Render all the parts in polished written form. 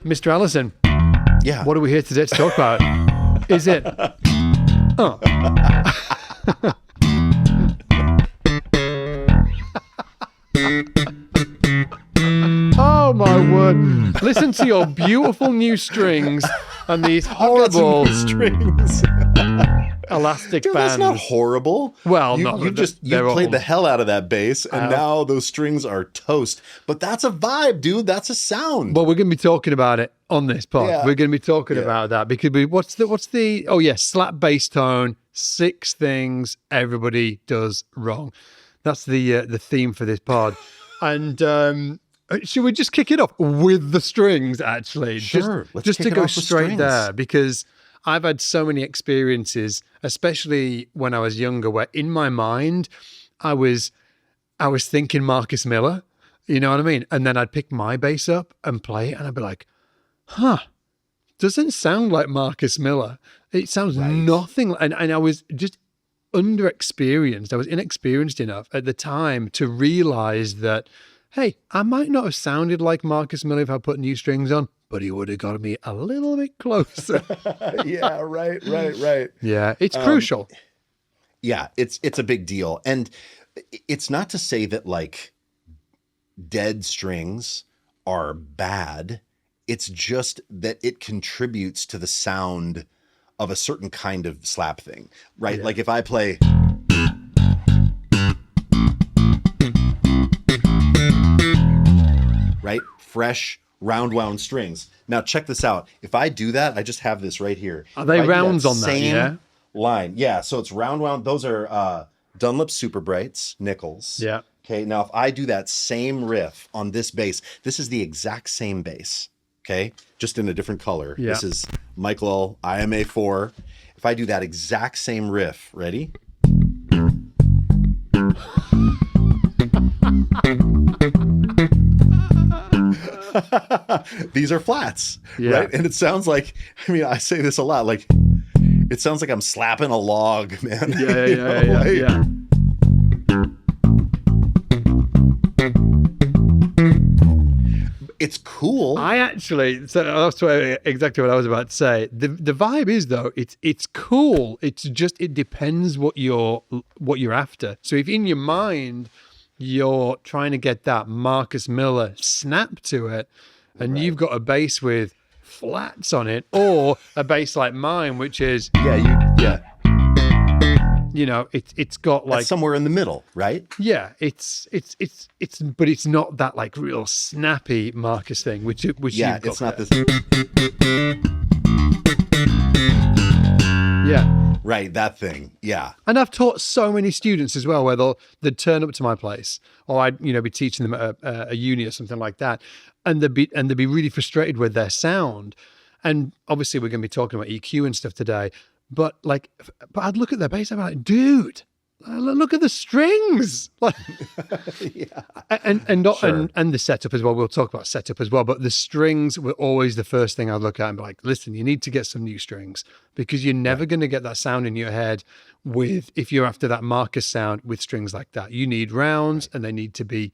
Mr. Allison, Yeah. what are we here today to talk about? Is it? Oh. Oh my word. Listen to your beautiful new strings and these horrible strings. elastic Dude, bands. that's not horrible. Well, you no, played awful. the hell out of that bass, and now those strings are toast. But that's a vibe, dude. That's a sound. Well, we're going to be talking about it on this pod. Yeah. We're going to be talking about that because what's the oh yeah, slap bass tone, 6 things everybody does wrong. That's the theme for this pod. And should we just kick it off with the strings actually? Sure. Let's just kick to it go off with straight strings. there, because I've had so many experiences, especially when I was younger, where in my mind I was thinking Marcus Miller, you know what I mean? And then I'd pick my bass up and play it and I'd be like, doesn't sound like Marcus Miller. It sounds nothing like, and I was just underexperienced. I was inexperienced enough at the time to realize that, hey, I might not have sounded like Marcus Miller if I put new strings on, but he would have got me a little bit closer. Yeah, right. Yeah, it's crucial. Yeah, it's a big deal. And it's not to say that like dead strings are bad. It's just that it contributes to the sound of a certain kind of slap thing, right? Yeah. Like if I play... right? Fresh, round wound strings. Now check this out. If I do that, I just have this right here. Are they If I do rounds on that, same yeah? line. Yeah, so it's round wound. Those are Dunlop Super Brights, nickels. Yeah. Okay, now if I do that same riff on this bass, this is the exact same bass, okay? Just in a different color. Yeah. This is Michael IMA 4. If I do that exact same riff, ready? These are flats, right? And it sounds like, I mean, I say this a lot, like, it sounds like I'm slapping a log, man. Yeah. It's cool. So that's exactly what I was about to say. The vibe is though, it's cool. It's just, it depends what you're after. So if in your mind you're trying to get that Marcus Miller snap to it, and you've got a bass with flats on it, or a bass like mine, which is you know, it's got like that's somewhere in the middle, right? Yeah, it's but it's not that like real snappy Marcus thing, which yeah, you've got it's not there. this. Yeah, right, that thing. Yeah, and I've taught so many students as well, where they'd turn up to my place, or I'd be teaching them at a uni or something like that, and they'd be really frustrated with their sound, and obviously we're going to be talking about EQ and stuff today. But I'd look at their bass, I'd be like, dude, look at the strings, like, yeah, and the setup as well. We'll talk about setup as well. But the strings were always the first thing I'd look at and be like, listen, you need to get some new strings, because you're never going to get that sound in your head if you're after that Marcus sound with strings like that. You need rounds, and they need to be,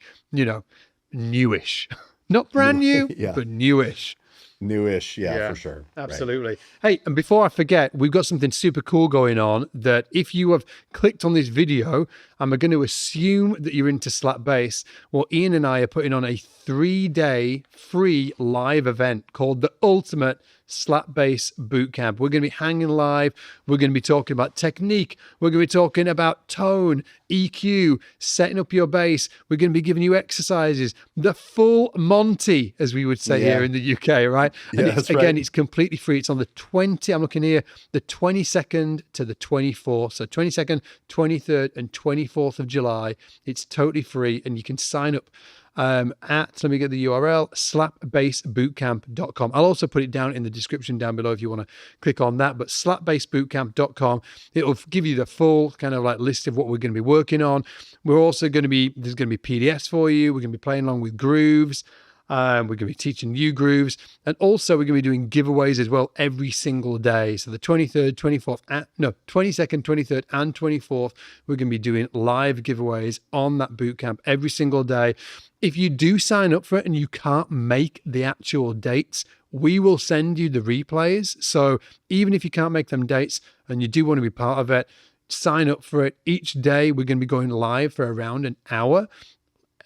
newish, not brand new, but newish. Newish, yeah, for sure. Absolutely. Right. Hey, and before I forget, we've got something super cool going on that if you have clicked on this video, I'm going to assume that you're into slap bass. Well, Ian and I are putting on a 3-day free live event called the Ultimate Slap Bass Bootcamp. We're going to be hanging live. We're going to be talking about technique. We're going to be talking about tone, EQ, setting up your bass. We're going to be giving you exercises, the full Monty, as we would say here in the UK, right? And it's completely free. It's on the 20th, I'm looking here, the 22nd to the 24th. So 22nd, 23rd, and 24th of July. It's totally free, and you can sign up let me get the URL, slapbassbootcamp.com. I'll also put it down in the description down below if you want to click on that, but slapbassbootcamp.com, it'll give you the full kind of like list of what we're going to be working on. We're also there's going to be PDFs for you. We're going to be playing along with grooves. We're going to be teaching new grooves, and also we're going to be doing giveaways as well every single day. So the 22nd, 23rd, and 24th, we're going to be doing live giveaways on that bootcamp every single day. If you do sign up for it and you can't make the actual dates, we will send you the replays. So even if you can't make them dates and you do want to be part of it, sign up for it. Each day we're going to be going live for around an hour.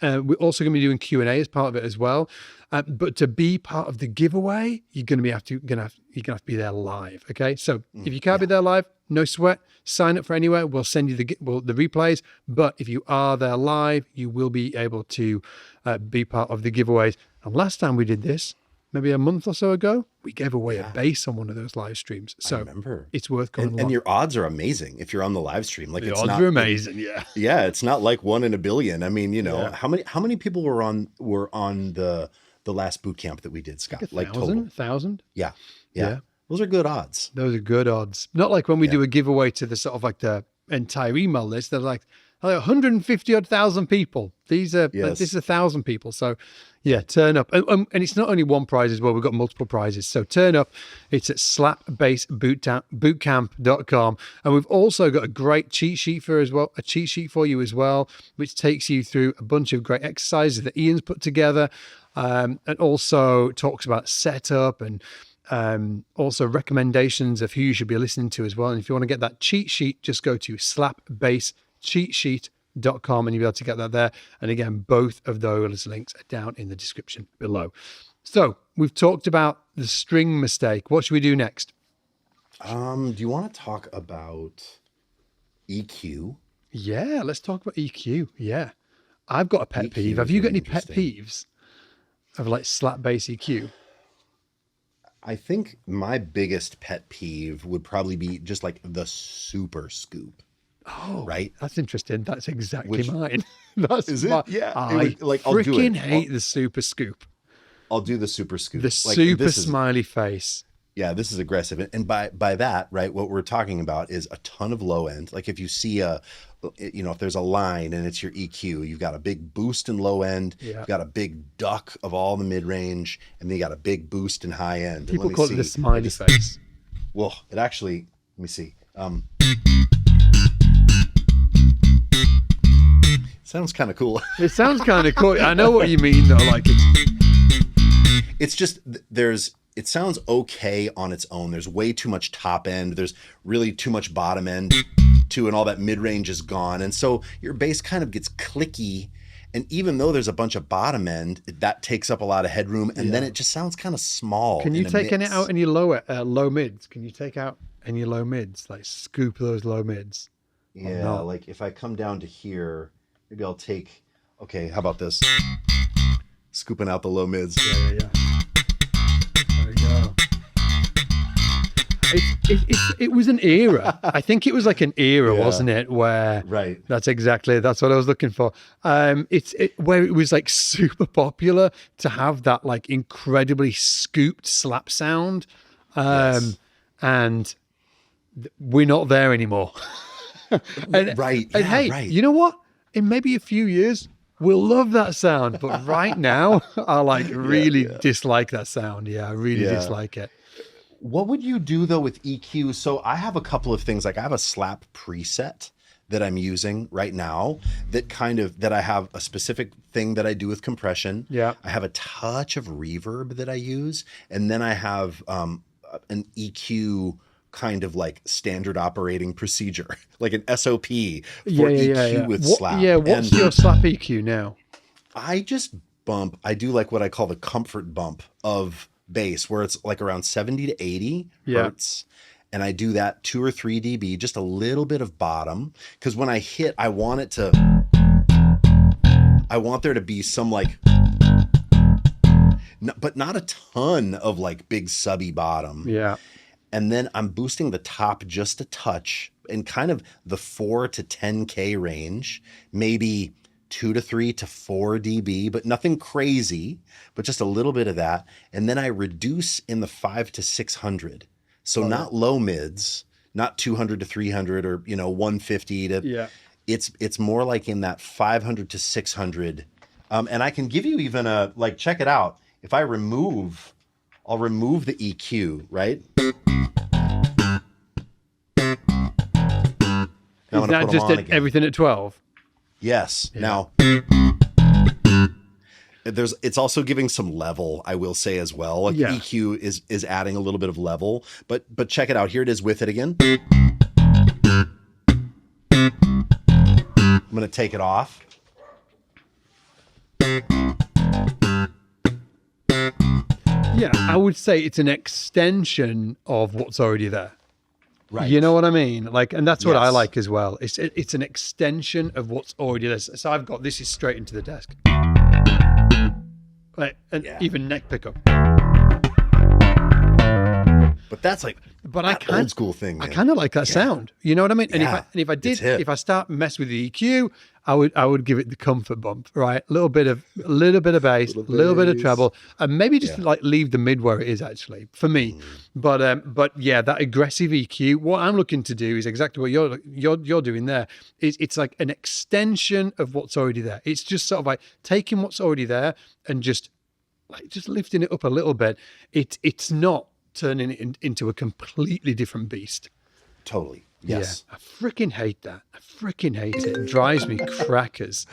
We're also going to be doing Q&A as part of it as well. But to be part of the giveaway, you're going to have to be there live. Okay. So if you can't be there live, no sweat. Sign up for anywhere. We'll send you the replays. But if you are there live, you will be able to be part of the giveaways. And last time we did this, maybe a month or so ago, we gave away a bass on one of those live streams. So I remember. It's worth going along. And your odds are amazing if you're on the live stream. Like The it's odds not are amazing. Yeah, it's not like 1 in a billion. I mean, how many people were on the last boot camp that we did, Scott? Like 1,000? Yeah. Those are good odds. Those are good odds. Not like when we do a giveaway to the sort of like the entire email list. They're like 150,000 people. This is 1,000 people. So yeah, turn up. And it's not only one prize as well. We've got multiple prizes. So turn up. It's at slapbassbootcamp.com. And we've also got a great cheat sheet for you as well, which takes you through a bunch of great exercises that Ian's put together, and also talks about setup and also recommendations of who you should be listening to as well. And if you want to get that cheat sheet, just go to slapbasscheatsheet.com and you'll be able to get that there. And again, both of those links are down in the description below. So we've talked about the string mistake. What should we do next? Do you want to talk about EQ? Yeah, let's talk about EQ. Yeah. I've got a pet peeve. Have you got any pet peeves of like slap bass EQ? I think my biggest pet peeve would probably be just like the super scoop. Oh, right. That's interesting. That's exactly mine. Is it? Yeah. I freaking hate the super scoop. I'll do the super scoop. The super smiley face. Yeah, this is aggressive. And by that, right, what we're talking about is a ton of low end. Like if you see if there's a line and it's your EQ, you've got a big boost in low end, you've got a big duck of all the mid range, and then you got a big boost in high end. People call it the smiley face. Well, it actually, let me see. Sounds kind of cool. It sounds kind of cool. I know what you mean though. Like it's just it sounds okay on its own. There's way too much top end. There's really too much bottom end too, and all that mid range is gone. And so your bass kind of gets clicky. And even though there's a bunch of bottom end, that takes up a lot of headroom, and then it just sounds kind of small. Can you take any out any low mids? Can you take out any low mids? Like scoop those low mids? Yeah, like if I come down to here, maybe I'll take. Okay, how about this? Scooping out the low mids. Yeah. There we go. It was an era. I think it was like an era, wasn't it? Where that's what I was looking for. Where it was like super popular to have that like incredibly scooped slap sound, and we're not there anymore. Hey, you know what? In maybe a few years, we'll love that sound, but right now, I like really dislike that sound. Yeah, I really dislike it. What would you do though with EQ? So I have a couple of things. Like I have a slap preset that I'm using right now that I have a specific thing that I do with compression. Yeah. I have a touch of reverb that I use. And then I have an EQ kind of like standard operating procedure, like an SOP for EQ with slap. Yeah, what's your slap EQ now? I just bump. I do like what I call the comfort bump of bass, where it's like around 70 to 80 hertz. And I do that 2 or 3 dB, just a little bit of bottom. Because when I hit, I want there to be some like, but not a ton of like big subby bottom. Yeah. And then I'm boosting the top just a touch in kind of the 4 to 10K range, maybe 2 to 3 to 4 dB, but nothing crazy, but just a little bit of that. And then I reduce in the 5 to 600. So not low mids, not 200 to 300 or 150 to it's more like in that 500 to 600. And I can give you even check it out. If I'll remove the EQ, right? Is that just everything at 12? Yes. Yeah. Now, It's also giving some level, I will say as well. Like Yeah. EQ is adding a little bit of level, but check it out. Here it is with it again. I'm going to take it off. Yeah, I would say it's an extension of what's already there. Right. You know what I mean? Like, and that's what I Yes. like as well. It's an extension of what's already there. So I've got this is straight into the desk. Like, and Yeah. even neck pickup. But that's like But that old school thing. I Man. kind of like that sound. You know what I mean? And Yeah, if I it's did, hip. if I start mess with the EQ, I would give it the comfort bump, right? A little bit of bass, a little bit of bass. treble, and maybe just Yeah. like leave the mid where it is actually for me. But yeah, that aggressive EQ. What I'm looking to do is exactly what you're doing there. It's like an extension of what's already there. It's just sort of like taking what's already there and just lifting it up a little bit. It's not turning it into a completely different beast. Totally. Yes. Yeah, I freaking hate that. I freaking hate it. It drives me crackers.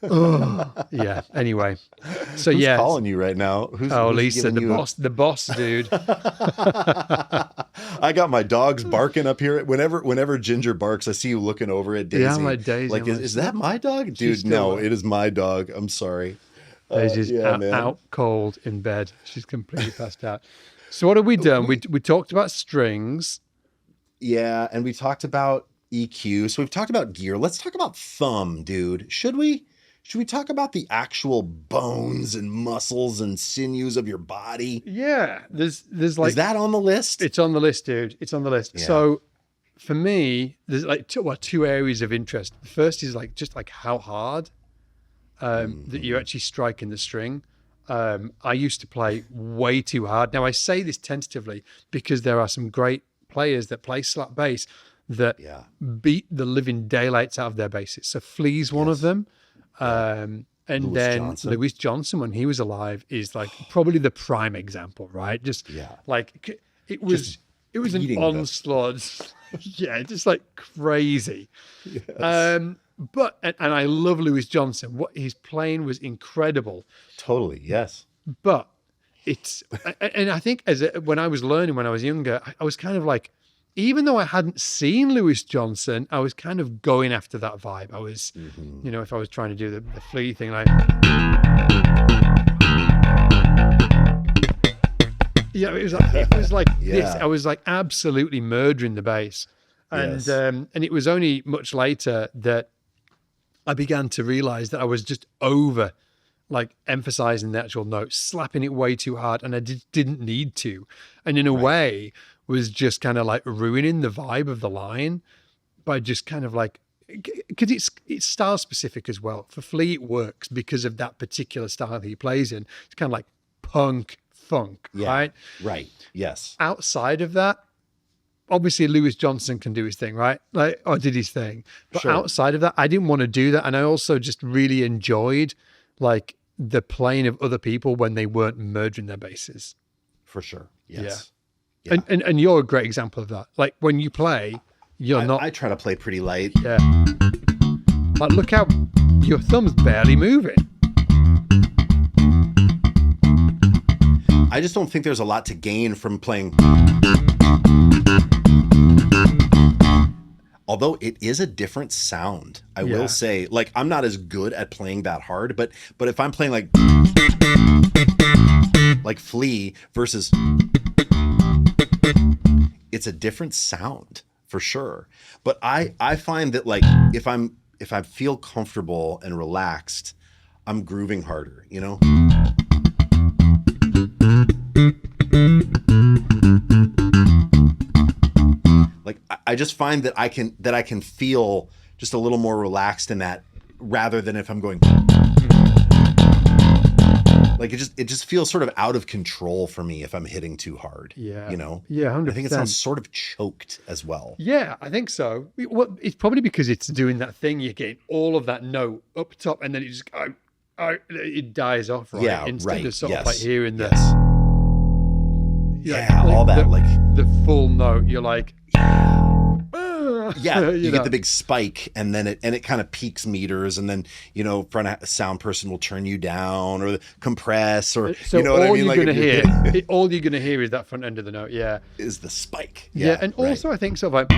Oh, yeah. Anyway, so Who's yeah. calling you right now? Who's Lisa, giving the you boss, dude. I got my dogs barking up here. Whenever Ginger barks, I see you looking over at Daisy. Yeah, my Daisy. Like, I'm like, is that my dog? She's Dude, no, still- it is my dog. I'm sorry. Daisy's yeah, man. out cold in bed. She's completely passed out. So what have we done? We talked about strings. Yeah, and we talked about EQ. So we've talked about gear. Let's talk about thumb, dude. Should we talk about the actual bones and muscles and sinews of your body? Yeah, there's like Is that on the list? it's on the list, dude. It's on the list. Yeah. So for me, there's like two areas of interest. The first is like just like how hard that you're actually striking the string. I used to play way too hard. Now I say this tentatively because there are some great players that play slap bass that Yeah. beat the living daylights out of their basses. So Flea's one of them. And Lewis then Johnson. Lewis Johnson, when he was alive, is like probably the prime example, right? Just Yeah. like it was an beating the- onslaught. Yeah, just like crazy. But and I love Lewis Johnson. What his playing was incredible. Totally. Yes. But it's and I think when I was learning when I was younger, I was kind of like, even though I hadn't seen Lewis Johnson, I was kind of going after that vibe. I was, you know, if I was trying to do the Flea thing, like, yeah, it was like this. Yeah. I was like absolutely murdering the bass, and Yes. and it was only much later that I began to realize that I was just over like emphasizing the actual note, slapping it way too hard, and I didn't need to, and in a way was just kind of like ruining the vibe of the line by just kind of like, because it's style specific as well. For Flea, it works because of that particular style that he plays in. It's kind of like punk funk, Yeah. right? Right. Yes. Outside of that, obviously Lewis Johnson can do his thing, right? Like, or did his thing. But Sure. outside of that, I didn't want to do that. And I also just really enjoyed like the playing of other people when they weren't merging their basses. For sure. Yes. And you're a great example of that. Like when you play, you're not. I try to play pretty light. Yeah. Like look how your thumb's barely moving. I just don't think there's a lot to gain from playing. Although it is a different sound, I Yeah. will say. Like I'm not as good at playing that hard, but if I'm playing like Flea versus, it's a different sound for sure. But I find that like if I feel comfortable and relaxed, I'm grooving harder, you know? Like I just find that I can feel just a little more relaxed in that rather than if I'm going like it just feels sort of out of control for me if I'm hitting too hard. Yeah. You know? Yeah, 100%. I think it sounds sort of choked as well. Yeah, I think so. Well, it's probably because it's doing that thing. You're getting all of that note up top, and then it just it dies off, right? Yeah, Instead right. of sort Yes. of like hearing the Yes. Yeah, all that, like the full note. You're like, Yeah, you get know. the big spike, and then it kind of peaks meters, and then sound person will turn you down or compress, or So what I all mean. you're Like gonna if you're hear, hitting all you're gonna hear is that front end of the note. Yeah, is the spike. yeah, Yeah, and right. also I think sort of like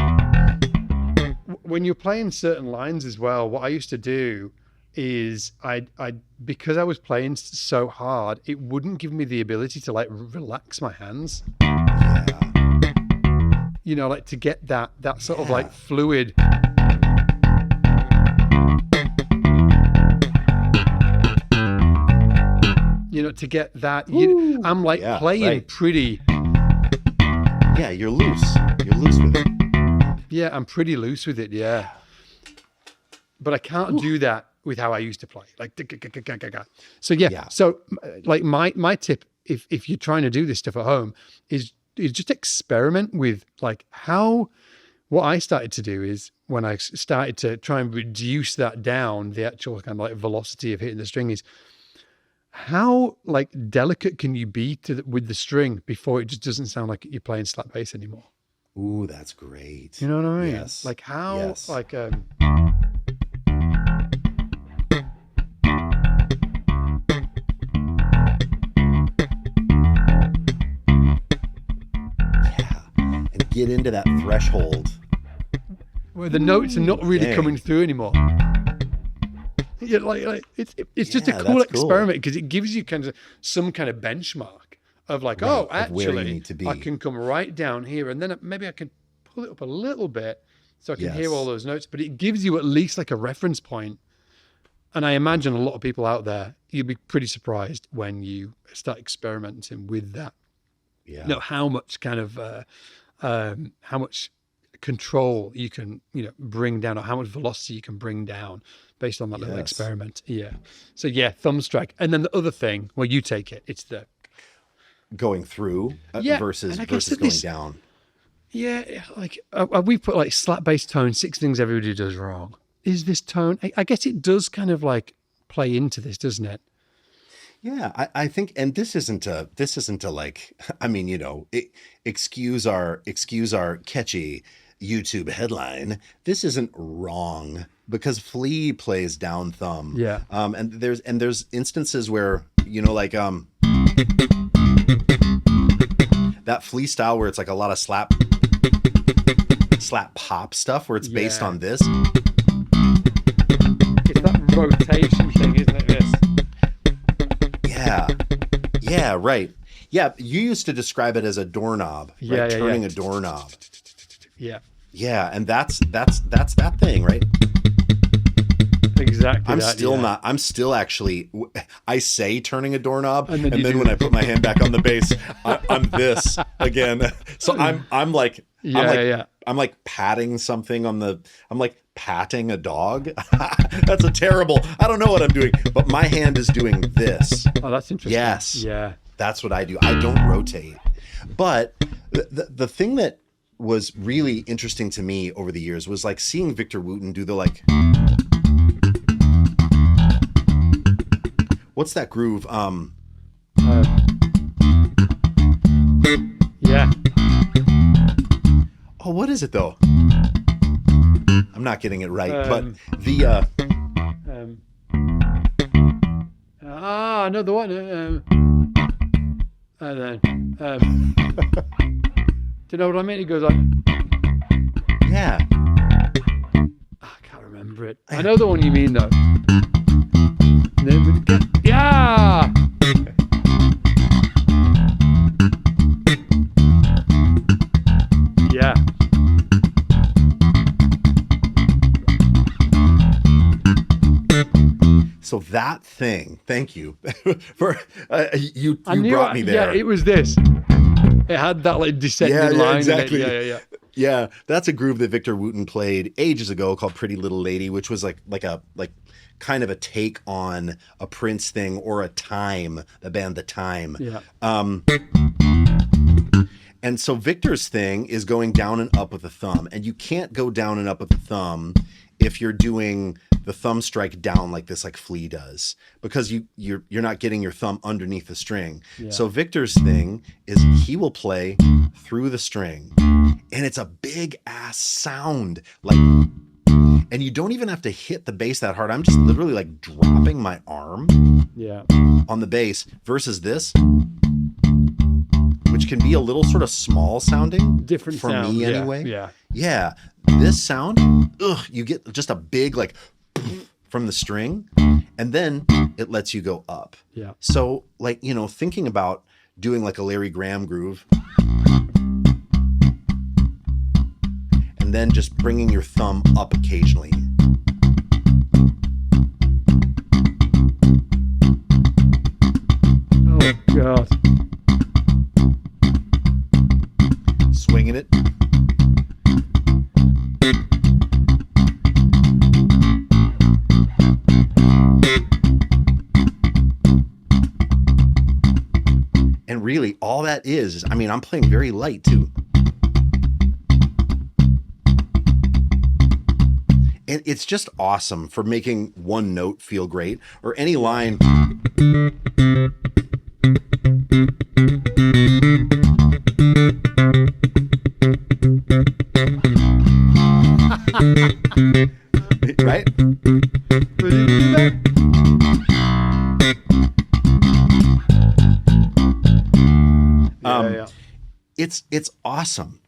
when you're playing certain lines as well. What I used to do is I because I was playing so hard, it wouldn't give me the ability to like relax my hands. Yeah, Like to get that sort of like yeah, fluid. To get that, I'm like yeah, playing right. pretty. Yeah, you're loose. You're loose with it. Yeah, I'm pretty loose with it. Yeah, but I can't do that with how I used to play. Like, so yeah. Yeah. So like my tip, if you're trying to do this stuff at home, is just experiment with like how. What I started to do is when I started to try and reduce that down, the actual kind of like velocity of hitting the string, is how like delicate can you be with the string before it just doesn't sound like you're playing slap bass anymore? Ooh, that's great. You know what I mean? Yes. Like how Yes. like Yeah. And get into that threshold. where the notes are not really dang. coming through anymore. Yeah, like it's just a Yeah, cool that's cool. experiment because it gives you kind of some kind of benchmark of like, Right, oh, of where you actually, need to be. I can come right down here, and then maybe I can pull it up a little bit so I can hear all Yes. those notes. But it gives you at least like a reference point. And I imagine a lot of people out there, you'll be pretty surprised when you start experimenting with that. Yeah. How much kind of how much control you can bring down, or how much velocity you can bring down based on that little Yes. experiment. Yeah. So yeah, thumb strike. And then the other thing, well, you take it. It's the Going through Yeah, versus and I guess going this- down. like we put like slap bass tone, 6 things everybody does wrong. Is this tone? I guess it does kind of like play into this, doesn't it? Yeah, I think, and this isn't a like, I mean, excuse our catchy YouTube headline. This isn't wrong because Flea plays down thumb. Yeah. And there's instances where, that Flea style where it's like a lot of slap pop stuff where it's based Yeah. on this. It's that rotation thing, isn't it? This. Yeah. Yeah, right. Yeah, you used to describe it as a doorknob, right? Yeah, Turning yeah. a doorknob. Yeah. Yeah, and that's that thing, right? Exactly. I'm still actually, I say turning a doorknob, And and then then, you do when it. I put my hand back on the bass, I'm this again. So I'm like, Yeah. I'm like patting something I'm like patting a dog. That's a terrible, I don't know what I'm doing, but my hand is doing this. Oh, that's interesting. Yes. Yeah. That's what I do. I don't rotate. But the thing that was really interesting to me over the years was like seeing Victor Wooten do the like, what's that groove? Yeah. Oh, what is it though? I'm not getting it right, but the I know the one. And then, do you know what I mean? He goes like, yeah. I can't remember it. I know the one you mean though. Yeah. Yeah. So that thing, thank you for you knew brought me there. Yeah, it was this. It had that like descending Yeah, line. exactly. In it. Yeah. Yeah, that's a groove that Victor Wooten played ages ago called Pretty Little Lady, which was like kind of a take on a Prince thing or a Time, the band The Time. Yeah. And so Victor's thing is going down and up with the thumb, and you can't go down and up with the thumb if you're doing the thumb strike down like this, like Flea does, because you're not getting your thumb underneath the string. Yeah. So Victor's thing is he will play through the string, and it's a big ass sound. Like, and you don't even have to hit the bass that hard. I'm just literally like dropping my arm on the bass versus this, which can be a little sort of small sounding. Different for sound. me anyway. Yeah. Yeah. This sound, you get just a big like from the string, and then it lets you go up. Yeah. So like, you know, thinking about doing like a Larry Graham groove, and then just bringing your thumb up occasionally. Oh God. Swinging it. And really all that is, I mean, I'm playing very light too. And it's just awesome for making one note feel great, or any line. Right? It's awesome.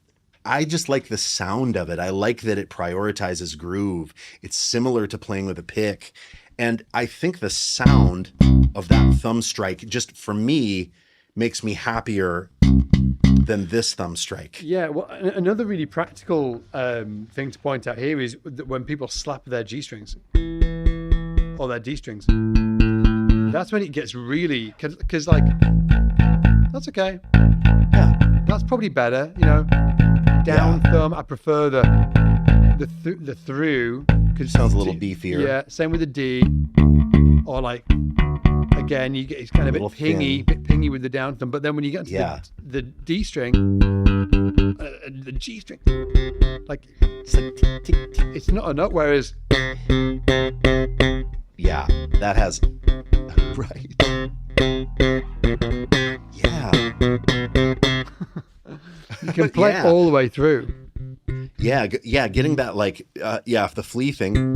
I just like the sound of it. I like that it prioritizes groove. It's similar to playing with a pick. And I think the sound of that thumb strike, just for me, makes me happier than this thumb strike. Yeah, well, another really practical thing to point out here is that when people slap their G strings or their D strings, that's when it gets really, because like, that's okay. Yeah. That's probably better, you know. Down thumb, I prefer the through. Cause sounds a little beefier. Yeah, same with the D. Or like, again, you get it's kind of a bit pingy with the down thumb. But then when you get to the D string, the G string, like it's like tick, tick, tick. It's not a note. Whereas, yeah, that has right. Yeah. You can play all the way through. Yeah, getting that like, the flea thing.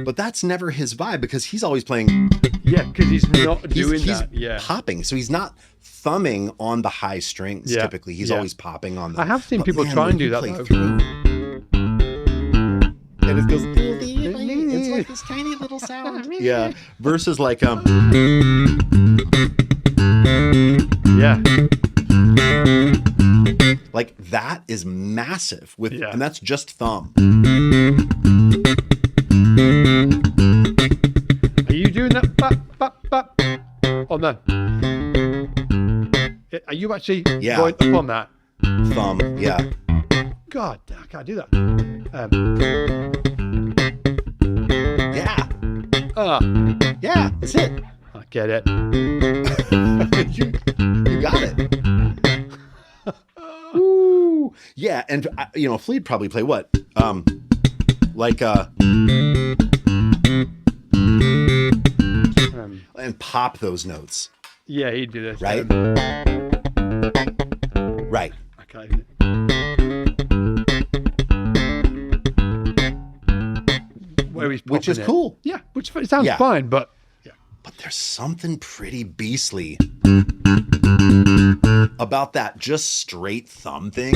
But that's never his vibe because he's always playing. Yeah, because he's not doing that. He's popping, so he's not thumbing on the high strings. Typically, he's always popping on them. I have seen people try and do that though. And it goes. It's like this tiny little sound. Yeah, versus like Yeah. Like that is massive with, and that's just thumb. Are you doing that bap, bap, bap on that? Are you actually going up on that? Thumb, yeah. God, I can't do that. Yeah, that's it. I get it. you got it. Ooh. Yeah, and you know, Flea'd probably play what? And pop those notes. Yeah, he'd do this. Right? Right. Okay. Which is cool. Yeah, which sounds fine, but But there's something pretty beastly about that just straight thumb thing.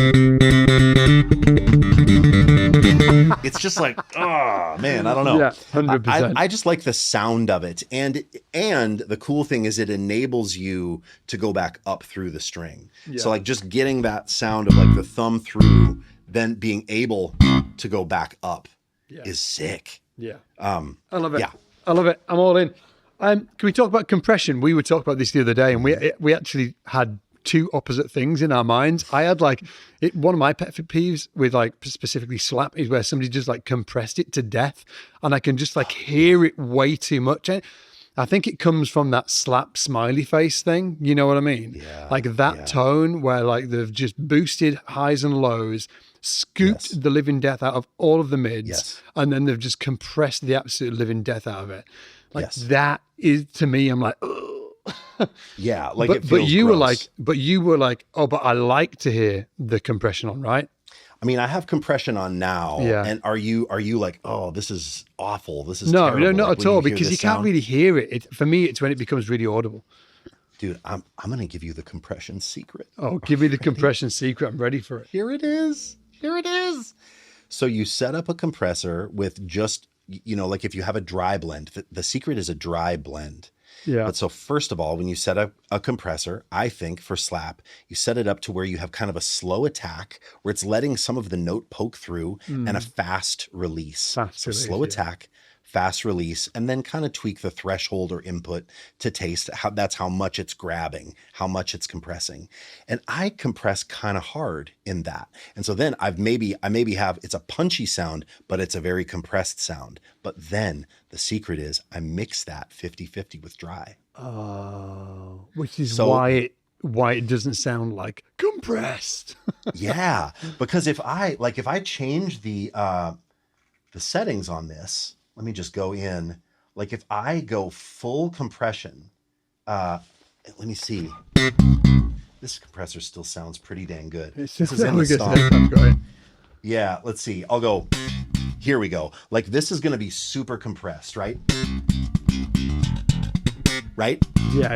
It's just like, oh man, I don't know. Yeah, 100%. I just like the sound of it. And the cool thing is it enables you to go back up through the string. Yeah. So like just getting that sound of like the thumb through, then being able to go back up is sick. Yeah. I love it. Yeah. I love it. I'm all in. Can we talk about compression? We were talking about this the other day, and we actually had two opposite things in our minds. I had one of my pet peeves with like specifically slap is where somebody just like compressed it to death, and I can just like hear it way too much. And I think it comes from that slap smiley face thing. You know what I mean? Yeah. Like that tone where like they've just boosted highs and lows, scooped the living death out of all of the mids, and then they've just compressed the absolute living death out of it. Like that is, to me, I'm like, oh, Yeah, like it But feels gross. you were like, oh, but I like to hear the compression on, right? I mean, I have compression on now, Yeah. and are you like, oh, this is awful, this is No, no, terrible, not like at when you all, hear because you this can't sound? really hear it. For me, it's when it becomes really audible. Dude, I'm gonna give you the compression secret. Oh, give me the Ready? compression secret. I'm ready for it. Here it is. Here it is. So you set up a compressor with just, like if you have a dry blend, the secret is a dry blend. Yeah. But so first of all, when you set up a compressor, I think for slap, you set it up to where you have kind of a slow attack where it's letting some of the note poke through and a fast release. Fast So release, slow yeah. attack, fast release, and then kind of tweak the threshold or input to taste that's how much it's grabbing, how much it's compressing. And I compress kind of hard in that. And so then I maybe have, it's a punchy sound, but it's a very compressed sound. But then the secret is I mix that 50-50 with dry. Oh, which is So why it doesn't sound like compressed. yeah, because if I change the settings on this, let me just go in. Like if I go full compression, let me see. This compressor still sounds pretty dang good. This is in the stomp. Yeah, let's see. I'll go. Here we go. Like this is going to be super compressed, right? Right? Yeah.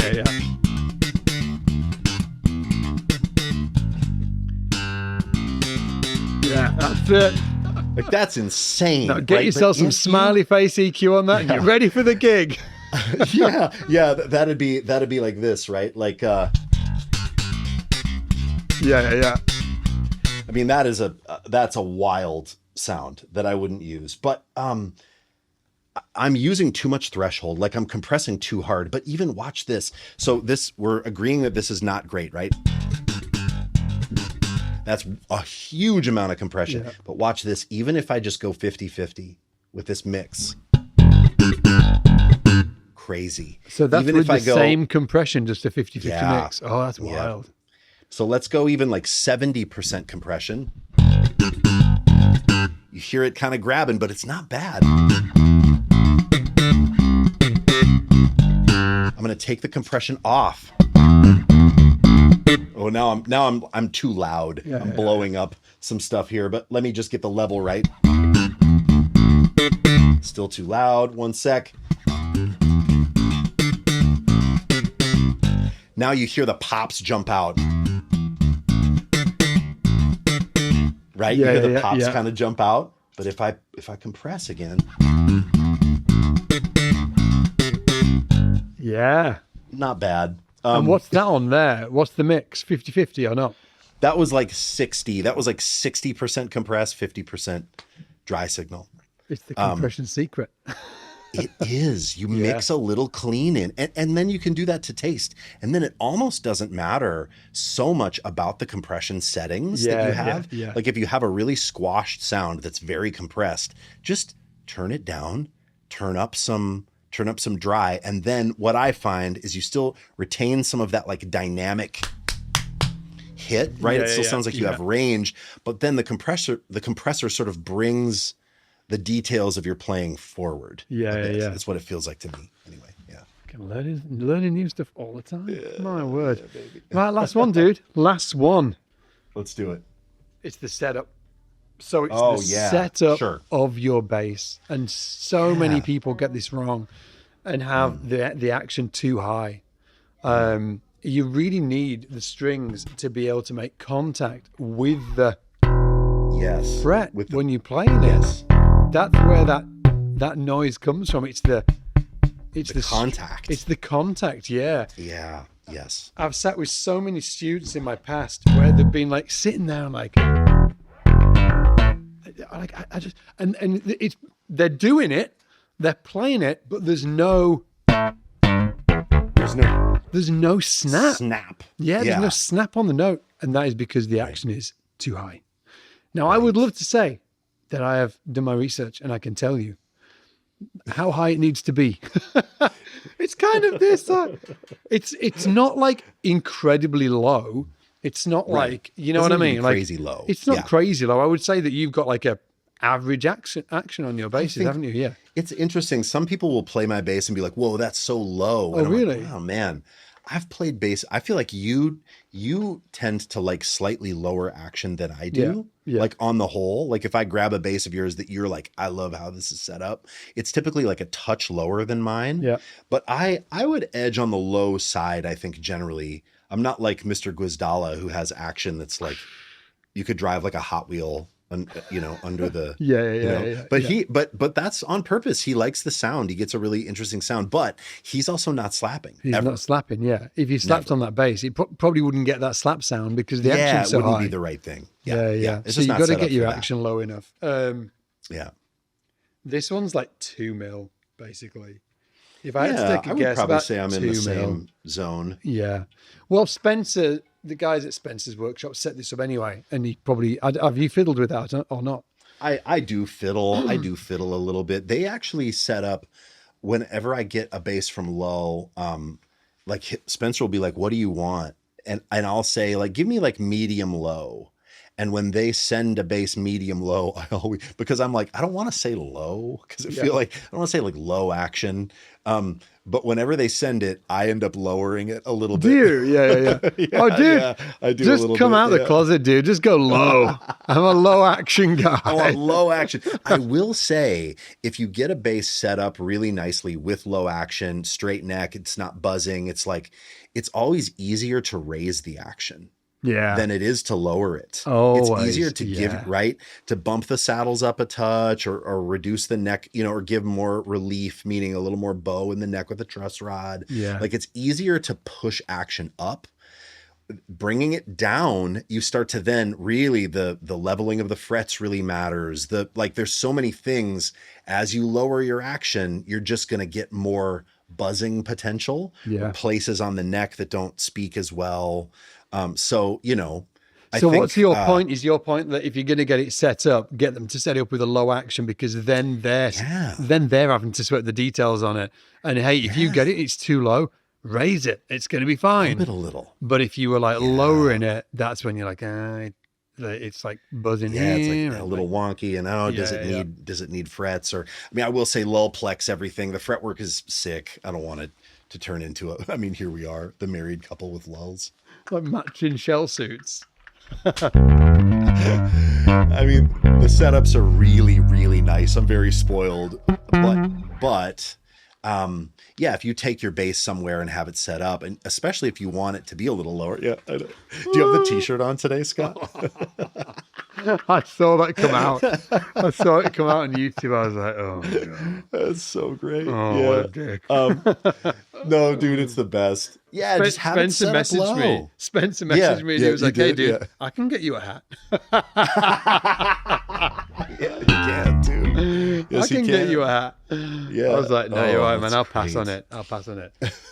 Yeah, that's it. Like that's insane. Now get right? yourself But some if smiley face EQ on that and get ready for the gig. yeah, that'd be like this, right? Like Yeah. I mean, that's a wild sound that I wouldn't use, but I'm using too much threshold, like I'm compressing too hard. But even watch this. So we're agreeing that this is not great, right? That's a huge amount of compression. Yeah. But watch this. Even if I just go 50-50 with this mix, crazy. So that's even with if the I go, same compression, just a 50-50 Yeah. mix. Oh, that's wild. So let's go even like 70% compression. You hear it kind of grabbing, but it's not bad. I'm going to take the compression off. Oh, now I'm too loud. I'm blowing up some stuff here, but let me just get the level right. Still too loud. One sec. Now you hear the pops jump out. Right? You hear the pops kind of jump out. But if I compress again. Yeah. Not bad. And what's that on there? What's the mix? 50-50 or not? That was like 60. That was like 60% compressed, 50% dry signal. It's the compression secret. It is. You mix a little clean in, and then you can do that to taste. And then it almost doesn't matter so much about the compression settings that you have. Yeah. Like if you have a really squashed sound that's very compressed, just turn it down, turn up some dry. And then what I find is you still retain some of that like dynamic hit, right? It still sounds like you have range, but then the compressor sort of brings the details of your playing forward. That's what it feels like to me. Anyway, yeah. Learning new stuff all the time. My word. Right, last one, dude. Last one. Let's do it. It's the setup. So it's setup of your bass. And so many people get this wrong and have the action too high. You really need the strings to be able to make contact with the fret when you're playing it. That's where that noise comes from. It's the contact. It's the contact, yeah. Yeah, yes. I've sat with so many students in my past where they've been like sitting there and like I just and it's they're doing it, they're playing it, but there's no snap. Yeah, there's no snap on the note, and that is because the action is too high. Now, I would love to say that I have done my research and I can tell you how high it needs to be. It's kind of this. It's not like incredibly low. It's not like, you know what I mean? Crazy low. It's not crazy low. I would say that you've got like a average action on your basses, think- haven't you? Yeah. It's interesting. Some people will play my bass and be like, "Whoa, that's so low." Oh, And I'm really? like, "Oh man, I've played bass. I feel like you tend to like slightly lower action than I do. Yeah. Like on the whole, like if I grab a bass of yours that you're like, I love how this is set up. It's typically like a touch lower than mine. Yeah. But I would edge on the low side. I think generally, I'm not like Mr. Guizdala who has action that's like you could drive like a Hot Wheel. Under the Yeah. But that's on purpose. He likes the sound. He gets a really interesting sound, but he's also not slapping. He's ever. not slapping. Yeah. If you slapped on that bass, it probably wouldn't get that slap sound because the action's it so wouldn't high. be the right thing. Yeah. It's So just you not got to set get up your for that. action low enough. Yeah. This one's like 2 mil, basically. If I had to take I a would guess, probably about say I'm in 2 the mil. same zone. Yeah. Well, Spencer, the guys at Spencer's workshop set this up anyway, and he probably have you fiddled with that or not? I do fiddle. I do fiddle a little bit. They actually set up whenever I get a bass from Low, like Spencer will be like, "What do you want?" And I'll say like, "Give me like medium low." And when they send a bass medium low, I always, because I'm like, I don't want to say low because I feel like I don't want to say like low action. But whenever they send it, I end up lowering it a little bit. Do you? Yeah. Oh, dude, I do. just a little come bit, out the closet, dude. Just go low. I'm a low action guy. I want low action. I will say, if you get a bass set up really nicely with low action, straight neck, it's not buzzing. It's like, it's always easier to raise the action than it is to lower it. Always, it's easier to give, right? To bump the saddles up a touch or reduce the neck, or give more relief, meaning a little more bow in the neck with a truss rod. Yeah. Like it's easier to push action up. Bringing it down, you start to then really the leveling of the frets really matters. There's so many things as you lower your action, you're just going to get more buzzing potential, places on the neck that don't speak as well. So what's your point? Is your point that if you're going to get it set up, get them to set it up with a low action because then they're having to sweat the details on it. And hey, if you get it, it's too low, raise it. It's going to be fine. A little. But if you were like lowering it, that's when you're like, it's like buzzing here. It's like a little wonky. And does it need frets? Or I mean, I will say lull plex everything. The fretwork is sick. I don't want it to turn into here we are, the married couple with lulls. Like matching shell suits. I mean, the setups are really, really nice. I'm very spoiled, but if you take your bass somewhere and have it set up, and especially if you want it to be a little lower. Yeah. I know. Do you have the t-shirt on today, Scott? I saw that come out. I saw it come out on YouTube. I was like, oh my God. That's so great. Oh, what a dick. No, dude, it's the best. Yeah, just have it set up low. Spencer messaged me and he was like, hey, dude, yeah. I can get you a hat. Yeah, you can, too. Yes, I can get you a hat. Yeah. I was like, no, you're right, man. I'll pass on it.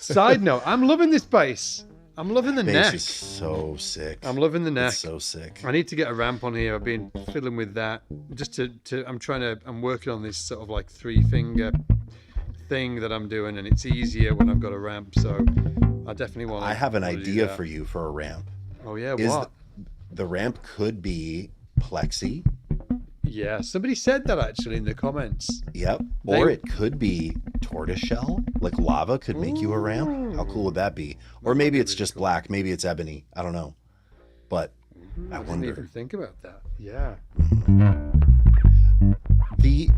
Side note, I'm loving this bass. I'm loving the neck. Bass is so sick. I'm loving the neck. It's so sick. I need to get a ramp on here. I've been fiddling with that. Just I'm working on this sort of like 3-finger thing that I'm doing, and it's easier when I've got a ramp. So I definitely want to. I have an idea for you for a ramp. Oh, yeah. What? The ramp could be plexi. Yeah, somebody said that actually in the comments. Yep. Or it could be tortoiseshell. Like lava could make you a ramp. How cool would that be? Or maybe it's just black. Maybe it's ebony. I don't know. But I wonder. Didn't even think about that. Yeah. The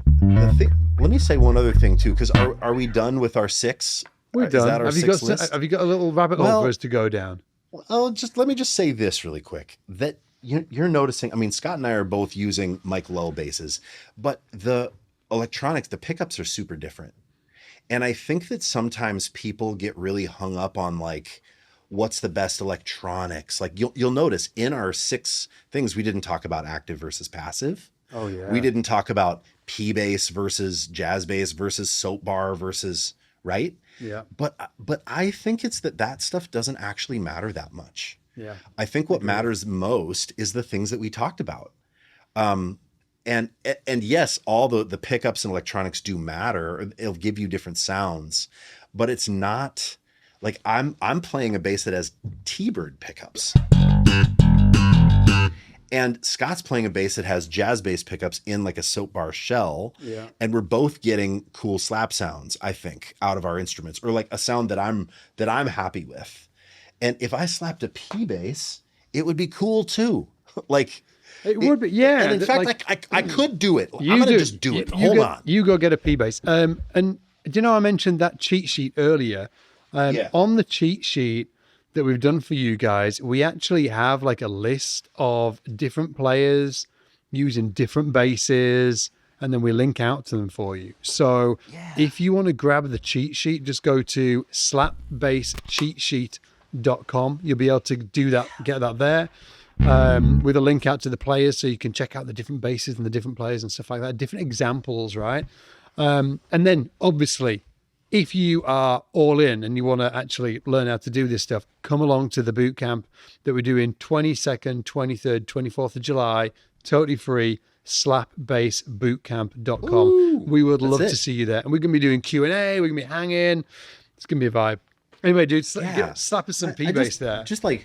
thing. Let me say one other thing too, because are we done with our 6? We're done. Is that our six list? Have you got a little rabbit hole for us to go down? Well, let me just say this really quick. That you're noticing, I mean, Scott and I are both using Mike Lowe basses, but the electronics, the pickups are super different. And I think that sometimes people get really hung up on like, what's the best electronics? Like you'll notice in our 6 things, we didn't talk about active versus passive. Oh yeah. We didn't talk about P bass versus jazz bass versus soap bar versus, right? Yeah. But I think it's that stuff doesn't actually matter that much. Yeah. I think what matters most is the things that we talked about. And yes, all the pickups and electronics do matter. It'll give you different sounds, but it's not like I'm playing a bass that has T-Bird pickups. And Scott's playing a bass that has jazz bass pickups in like a soap bar shell. Yeah. And we're both getting cool slap sounds, I think, out of our instruments, or like a sound that I'm happy with. And if I slapped a P bass, it would be cool too. Like it would be, yeah. And in fact, like, I could do it. I'm gonna just do it. Hold on. You go get a P bass. And do you know I mentioned that cheat sheet earlier? On the cheat sheet that we've done for you guys, we actually have like a list of different players using different basses, and then we link out to them for you. So if you want to grab the cheat sheet, just go to slapbasscheatsheet.com. You'll be able to do that, get that there, with a link out to the players, so you can check out the different basses and the different players and stuff like that, different examples, right? And then obviously, if you are all in and you want to actually learn how to do this stuff, come along to the boot camp that we're doing 22nd, 23rd, 24th of July, totally free, slapbassbootcamp.com. Ooh, we would love to see you there. And we're going to be doing Q&A, we're going to be hanging. It's going to be a vibe. Anyway, dude, slap us some P-bass there. Just like...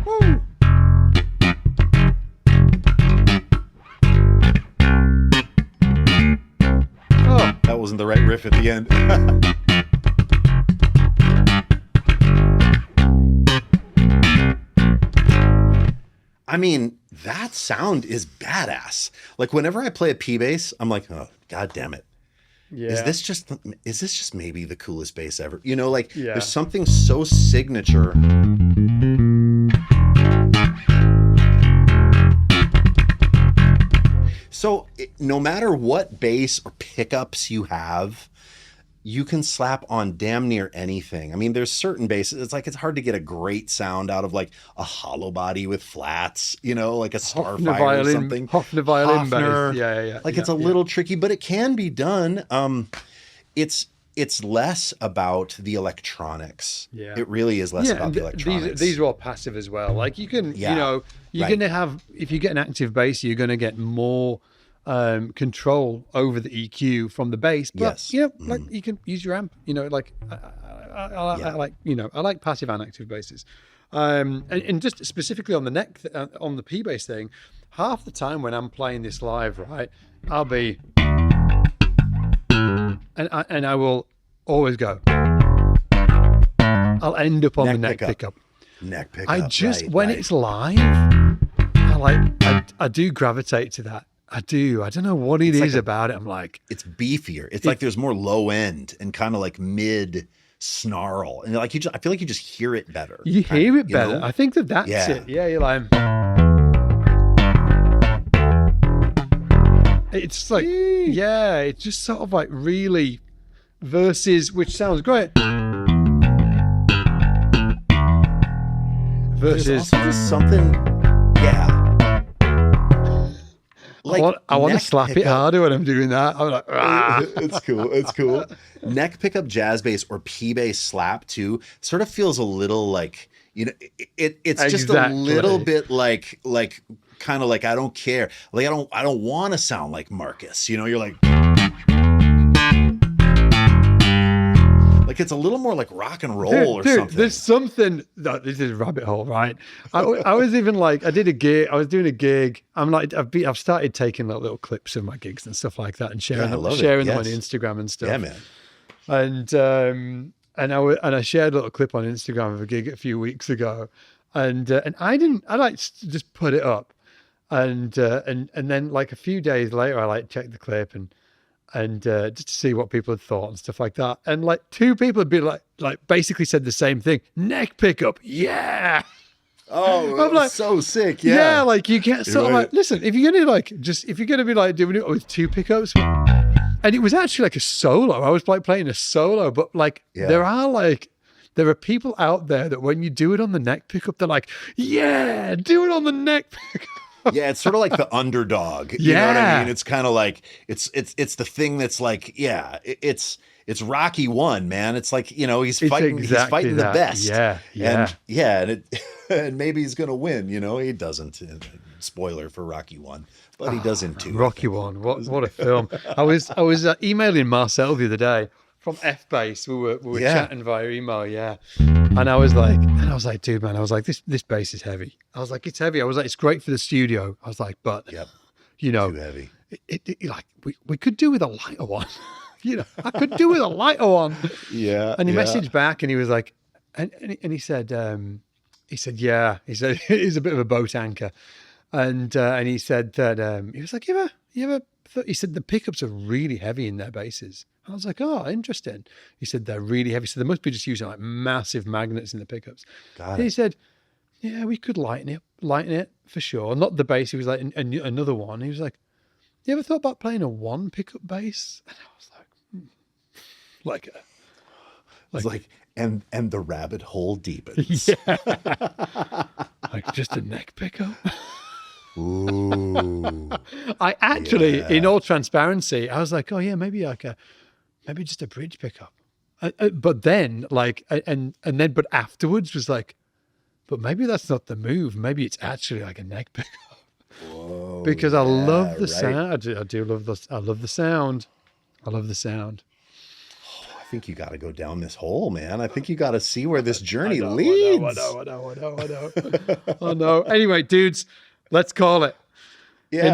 Woo! That wasn't the right riff at the end. I mean, that sound is badass. Like whenever I play a P bass, I'm like, oh, God damn it. Yeah. Is this just maybe the coolest bass ever? You know, like there's something so signature. So no matter what bass or pickups you have, you can slap on damn near anything. I mean, there's certain basses. It's like, it's hard to get a great sound out of like a hollow body with flats, you know, like a Starfire or something. Hofner violin bass. Yeah. Like it's a little tricky, but it can be done. It's less about the electronics. Yeah. It really is less about the electronics. These are all passive as well. Like you can, you know, you're going to have, if you get an active bass, you're going to get more control over the EQ from the bass. But, you know, like you can use your amp, you know, like I like, you know, I like passive and active basses. And just specifically on the neck, on the P bass thing, half the time when I'm playing this live, right, I'll be, and I will always go. I'll end up on the neck pickup. Neck pickup. I just when it's live, I do gravitate to that. I do. I don't know what it is about it. I'm like, it's beefier. It's like there's more low end and kind of like mid snarl, and like I feel like you just hear it better. You hear it better. Know? I think that's it. Yeah, you're like. It's like, it's just sort of like really versus, which sounds great. Versus just something, Like I want to slap it harder when I'm doing that. I'm like, It's cool. It's cool. Neck pickup jazz bass or P bass slap too sort of feels a little like, you know, it's just a little bit like kind of like, I don't care. Like I don't want to sound like Marcus. You know, you're like it's a little more like rock and roll or something. There's something that this is a rabbit hole, right? I was even like, I did a gig. I was doing a gig. I'm like, I've started taking like little clips of my gigs and stuff like that and sharing them on Instagram and stuff. Yeah, man. And I shared a little clip on Instagram of a gig a few weeks ago, and I like just put it up, and then like a few days later I like checked the clip and just to see what people had thought and stuff like that. And like two people had been like basically said the same thing. Neck pickup. Yeah. Oh, I'm like, so sick. Yeah. Like you get sort of like, listen, if you're going to be like doing it with two pickups, and it was actually like a solo. I was like playing a solo, but like there are people out there that when you do it on the neck pickup, they're like, yeah, do it on the neck pickup. Yeah, it's sort of like the underdog. You know what I mean? It's kind of like it's the thing that's like, it's Rocky 1, man. It's like, you know, he's fighting the best. And maybe he's gonna win. You know, he doesn't. Spoiler for Rocky 1, but he does in 2. Rocky 1, what a film! I was emailing Marcel the other day from F Base. We were chatting via email. Yeah. And I was like, dude, man, I was like, this bass is heavy. I was like, it's heavy. I was like, it's great for the studio. I was like, but Yep. you know, Too heavy. Like we could do with a lighter one. You know, I could do with a lighter one. Yeah. And he yeah. messaged back and he was like, and he said, yeah, he said, he's a bit of a boat anchor. And he said that, he was like, you ever thought, he said, the pickups are really heavy in their basses. I was like, oh, interesting. He said, they're really heavy. So they must be just using like massive magnets in the pickups. Got And he it. said, yeah, we could lighten it for sure. Not the bass. He was like, another one. He was like, you ever thought about playing a one pickup bass? And I was like, It's like, and the rabbit hole deepens. yeah, like just a neck pickup. Ooh. I actually, Yeah. in all transparency, I was like, oh yeah, maybe just a bridge pickup. But then but afterwards was like, but maybe that's not the move. Maybe it's actually like a neck pickup. Whoa. Because I love the right. sound. I do love I love the sound. I love the sound. I think you got to go down this hole, man. I think you got to see where this journey I leads. know. Oh no. Anyway, dudes, let's call it. Yeah.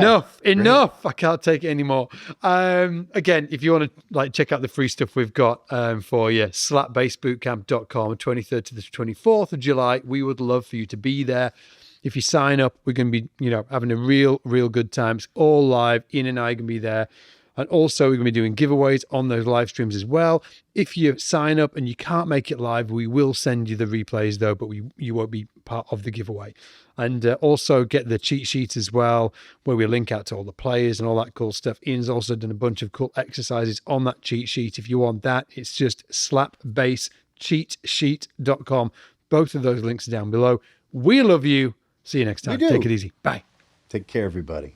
Enough. I can't take it anymore. Again, if you want to like check out the free stuff we've got for you, slapbassbootcamp.com, 23rd to the 24th of July. We would love for you to be there. If you sign up, we're going to be, having a real good times, all live. Ian and I are going to be there. And also, we're going to be doing giveaways on those live streams as well. If you sign up and you can't make it live, we will send you the replays though, but you won't be part of the giveaway. And also get the cheat sheet as well, where we link out to all the players and all that cool stuff. Ian's also done a bunch of cool exercises on that cheat sheet. If you want that, it's just slapbasscheatsheet.com. Both of those links are down below. We love you. See you next time. We do. Take it easy. Bye. Take care, everybody.